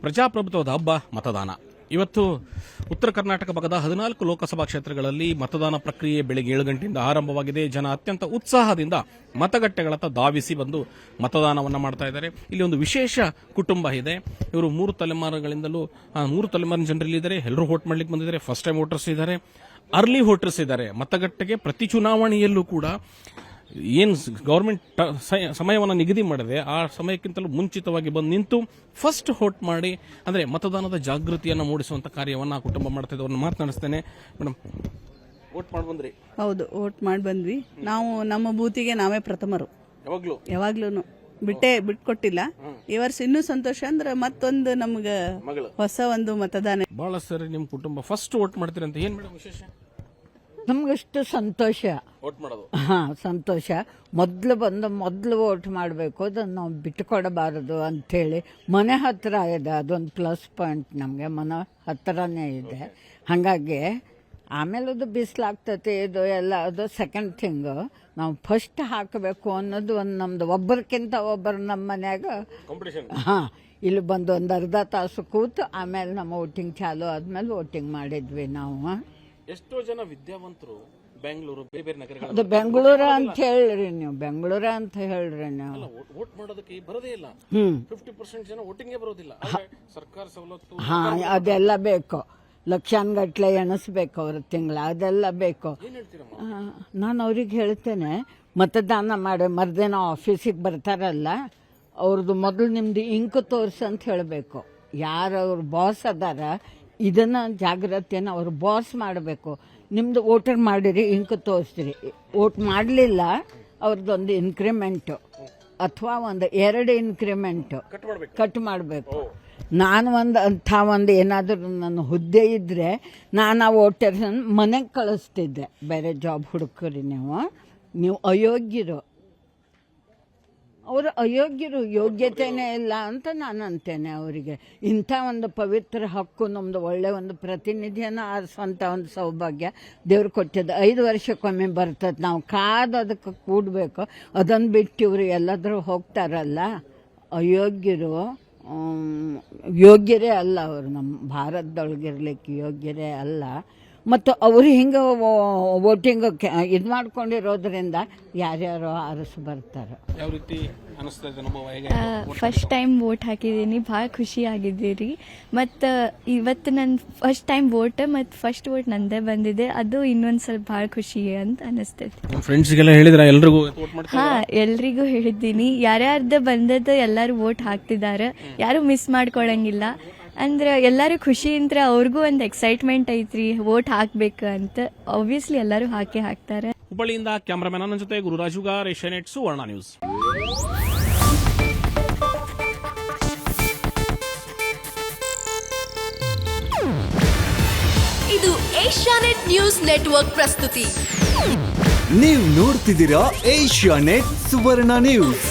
ಪ್ರಜಾಪ್ರಭುತ್ವದ ಹಬ್ಬ ಮತದಾನ. ಇವತ್ತು ಉತ್ತರ ಕರ್ನಾಟಕ ಭಾಗದ 14 ಲೋಕಸಭಾ ಕ್ಷೇತ್ರಗಳಲ್ಲಿ ಮತದಾನ ಪ್ರಕ್ರಿಯೆ ಬೆಳಗ್ಗೆ 7 ಗಂಟೆಯಿಂದ ಆರಂಭವಾಗಿದೆ. ಜನ ಅತ್ಯಂತ ಉತ್ಸಾಹದಿಂದ ಮತಗಟ್ಟೆಗಳತ್ತ ಧಾವಿಸಿ ಬಂದು ಮತದಾನವನ್ನು ಮಾಡ್ತಾ ಇದ್ದಾರೆ. ಇಲ್ಲಿ ಒಂದು ವಿಶೇಷ ಕುಟುಂಬ ಇದೆ. ಇವರು 3 ತಲೆಮಾರುಗಳಿಂದಲೂ 3 ತಲೆಮಾರಿನ ಜನರಲ್ಲಿದ್ದಾರೆ. ಎಲ್ಲರೂ ವೋಟ್ ಮಾಡ್ಲಿಕ್ಕೆ ಬಂದಿದ್ದಾರೆ. ಫಸ್ಟ್ ಟೈಮ್ ವೋಟರ್ಸ್ ಇದ್ದಾರೆ, ಅರ್ಲಿ ವೋಟರ್ಸ್ ಇದ್ದಾರೆ. ಮತಗಟ್ಟೆಗೆ ಪ್ರತಿ ಚುನಾವಣೆಯಲ್ಲೂ ಕೂಡ ಏನು ಗೌರ್ಮೆಂಟ್ ಸಮಯವನ್ನು ನಿಗದಿ ಮಾಡಿದೆ ಆ ಸಮಯಕ್ಕಿಂತಲೂ ಮುಂಚಿತವಾಗಿ ಬಂದು ನಿಂತು ಫಸ್ಟ್ ವೋಟ್ ಮಾಡಿ, ಅಂದರೆ ಮತದಾನದ ಜಾಗೃತಿಯನ್ನು ಮೂಡಿಸುವಂತ ಕಾರ್ಯವನ್ನು ಆ ಕುಟುಂಬ ಮಾಡ್ತಾ ಇದ್ದವ್ರನ್ನ ಮಾತನಾಡಿಸ್ತೇನೆ. ಮೇಡಮ್, ವೋಟ್ ಮಾಡಿ ಬಂದ್ರಿ? ಹೌದು, ವೋಟ್ ಮಾಡಿ ಬಂದ್ವಿ. ನಾವು ನಮ್ಮ ಬೂತಿಗೆ ನಾವೇ ಪ್ರಥಮರು. ಯಾವಾಗ್ಲೂ ಬಿಟ್ಕೊಟ್ಟಿಲ್ಲ. ಈ ವರ್ಷ ಇನ್ನೂ ಸಂತೋಷ ಅಂದ್ರೆ ಮತ್ತೊಂದು ನಮ್ಗೆ ಹೊಸ ಒಂದು ಮತದಾನ. ಬಹಳ ಸರಿ ನಿಮ್ಮ ಕುಟುಂಬ ಫಸ್ಟ್ ವೋಟ್ ಮಾಡ್ತೀರಿ ಅಂತ. ಏನ್ ಮೇಡಮ್ ವಿಶೇಷ? ನಮ್ಗಷ್ಟು ಸಂತೋಷ. ಸಂತೋಷ. ಮೊದಲು ವೋಟ್ ಮಾಡಬೇಕು, ಅದನ್ನು ನಾವು ಬಿಟ್ಟುಕೊಡಬಾರದು ಅಂಥೇಳಿ. ಮನೆ ಹತ್ರ ಇದೆ, ಅದೊಂದು ಪ್ಲಸ್ ಪಾಯಿಂಟ್. ನಮಗೆ ಮನೆ ಹತ್ರನೇ ಇದೆ. ಹಾಗಾಗಿ ಆಮೇಲೆ ಅದು ಬಿಸಿಲಾಗ್ತೈತೆ, ಇದು ಎಲ್ಲ ಅದು ಸೆಕೆಂಡ್ ಥಿಂಗು. ನಾವು ಫಸ್ಟ್ ಹಾಕಬೇಕು ಅನ್ನೋದು ಒಂದು ನಮ್ದು. ಒಬ್ಬರಿಗಿಂತ ಒಬ್ಬರು ನಮ್ಮ ಮನ್ಯಾಗ ಇಲ್ಲಿ ಬಂದು ಒಂದು ಅರ್ಧ ತಾಸು ಕೂತು ಆಮೇಲೆ ನಮ್ಮ ವೋಟಿಂಗ್ ಚಾಲು ಆದ್ಮೇಲೆ ವೋಟಿಂಗ್ ಮಾಡಿದ್ವಿ ನಾವು. ಎಷ್ಟೋ ಜನ ವಿದ್ಯಾವಂತರು ಬೆಂಗಳೂರು, ಬೇರೆ ಬೇರೆ ನಗರಗಳು, ಅದು ಬೆಂಗಳೂರು ಅಂತ ಹೇಳ್ರಿ ನೀವು, ಬೆಂಗಳೂರು ಅಂತ ಹೇಳ್ರಿ ನೀವು. ವೋಟ್ ಮಾಡೋದಕ್ಕೆ ಬರೋದೇ ಇಲ್ಲ. 50% ಜನ ವೋಟಿಂಗ್ ಬರೋದಿಲ್ಲ. ಸರ್ಕಾರ ಸವಲತ್ತು ಅದೆಲ್ಲ ಬೇಕು. ಲಕ್ಷಾನ್ಗಟ್ಲೆ ಎಣಿಸ್ಬೇಕು ಅವ್ರ ತಿಂಗಳ, ಅದೆಲ್ಲ ಬೇಕು. ನಾನು ಅವ್ರಿಗೆ ಹೇಳ್ತೇನೆ, ಮತದಾನ ಮಾಡಿ ಮರ್ದೇನೋ ಆಫೀಸಿಗೆ ಬರ್ತಾರಲ್ಲ, ಅವ್ರದ್ದು ಮೊದಲು ನಿಮ್ದು ಇಂಕ್ ತೋರಿಸಿ ಅಂತ ಹೇಳಬೇಕು. ಯಾರು ಅವ್ರ ಬಾಸ್ ಅದಾರ ಇದನ್ನ ಜಾಗೃತಿಯನ್ನು ಅವ್ರು ಬಾಸ್ ಮಾಡಬೇಕು. ನಿಮ್ದು ವೋಟರ್ ಮಾಡಿರಿ, ಇಂಕ್ ತೋರಿಸ್ತೀರಿ. ವೋಟ್ ಮಾಡಲಿಲ್ಲ ಅವ್ರದ್ದೊಂದು ಇನ್ಕ್ರಿಮೆಂಟು ಅಥವಾ ಒಂದು 2 ಇನ್ಕ್ರಿಮೆಂಟು ಕಟ್ ಮಾಡಬೇಕು. ನಾನು ಒಂದು ಏನಾದರೂ ನನ್ನ ಹುದ್ದೆ ಇದ್ದರೆ ನಾನು ಆ ವೋಟರ್ಸ್ ಮನೆಗೆ ಕಳಿಸ್ತಿದ್ದೆ. ಬೇರೆ ಜಾಬ್ ಹುಡುಕ್ರಿ, ನೀವು ಅಯೋಗ್ಯರು, ಅವರು ಅಯೋಗ್ಯರು, ಯೋಗ್ಯತೆನೇ ಇಲ್ಲ ಅಂತ ನಾನು ಅಂತೇನೆ ಅವರಿಗೆ. ಇಂಥ ಒಂದು ಪವಿತ್ರ ಹಕ್ಕು, ನಮ್ಮದು ಒಳ್ಳೆ ಒಂದು ಪ್ರತಿನಿಧಿಯನ್ನು ಆರಿಸುವಂಥ ಒಂದು ಸೌಭಾಗ್ಯ ದೇವ್ರು ಕೊಟ್ಟಿದ್ದು. 5 ವರ್ಷಕ್ಕೊಮ್ಮೆ ಬರ್ತದೆ. ನಾವು ಕಾದು ಅದಕ್ಕೆ ಕೂಡಬೇಕು. ಅದನ್ನು ಬಿಟ್ಟು ಇವರು ಎಲ್ಲಾದರೂ ಹೋಗ್ತಾರಲ್ಲ, ಅಯೋಗ್ಯರು, ಯೋಗ್ಯರೇ ಅಲ್ಲ ಅವರು. ನಮ್ಮ ಭಾರತದೊಳಗಿರ್ಲಿಕ್ಕೆ ಯೋಗ್ಯರೇ ಅಲ್ಲ. ಮತ್ತು ಅವರು ಹಿಂಗೆ ವೋಟಿಂಗ್ ಇದು ಮಾಡ್ಕೊಂಡಿರೋದ್ರಿಂದ ಯಾರ್ಯಾರು ಆರಿಸಿ ಬರ್ತಾರೆ. ಯಾವ ರೀತಿ ಅನಿಸ್ತದೆ? ಫಸ್ಟ್ ಟೈಮ್ ವೋಟ್ ಹಾಕಿದ್ದೀನಿ, ಭಾಳ ಖುಷಿ ಆಗಿದ್ದೀರಿ. ಮತ್ತು ಇವತ್ತು ನನ್ನ ಫಸ್ಟ್ ಟೈಮ್ ವೋಟ್ ಮತ್ತು ಫಸ್ಟ್ ವೋಟ್ ನಂದೇ ಬಂದಿದೆ. ಅದು ಇನ್ನೊಂದು ಸ್ವಲ್ಪ ಭಾಳ ಖುಷಿ ಅಂತ ಅನಿಸ್ತೈತಿ. ಫ್ರೆಂಡ್ಸ್ಗೆಲ್ಲ ಹೇಳಿದ್ರೆ ಎಲ್ರಿಗೂ? ಎಲ್ರಿಗೂ ಹೇಳಿದ್ದೀನಿ. ಯಾರ್ಯಾರ್ದು ಬಂದದ್ದು ಎಲ್ಲರೂ ವೋಟ್ ಹಾಕ್ತಿದ್ದಾರೆ, ಯಾರು ಮಿಸ್ ಮಾಡ್ಕೊಳಂಗಿಲ್ಲ. ಅಂದ್ರೆ ಎಲ್ಲರೂ ಖುಷಿಯಿಂದ, ಅವ್ರಿಗೂ ಒಂದು ಎಕ್ಸೈಟ್ಮೆಂಟ್ ಐತ್ರಿ ವೋಟ್ ಹಾಕ್ಬೇಕು ಅಂತ. ಆಬ್ವಿಯಸ್ಲಿ ಎಲ್ಲರೂ ಹಾಕ್ತಾರೆ. ಹುಬ್ಬಳ್ಳಿಯಿಂದ ಕ್ಯಾಮರಾಮನ್ ನನ್ನ ಜೊತೆ ಗುರುರಾಜುಗಾರ್, ಏಷ್ಯಾನೆಟ್ ಸುವರ್ಣ ನ್ಯೂಸ್. ಇದು ಏಷ್ಯಾನೆಟ್ ನ್ಯೂಸ್ ನೆಟ್ವರ್ಕ್ ಪ್ರಸ್ತುತಿ. ನೀವು ನೋಡ್ತಿದ್ದೀರಾ ಏಷ್ಯಾನೆಟ್ ಸುವರ್ಣ ನ್ಯೂಸ್.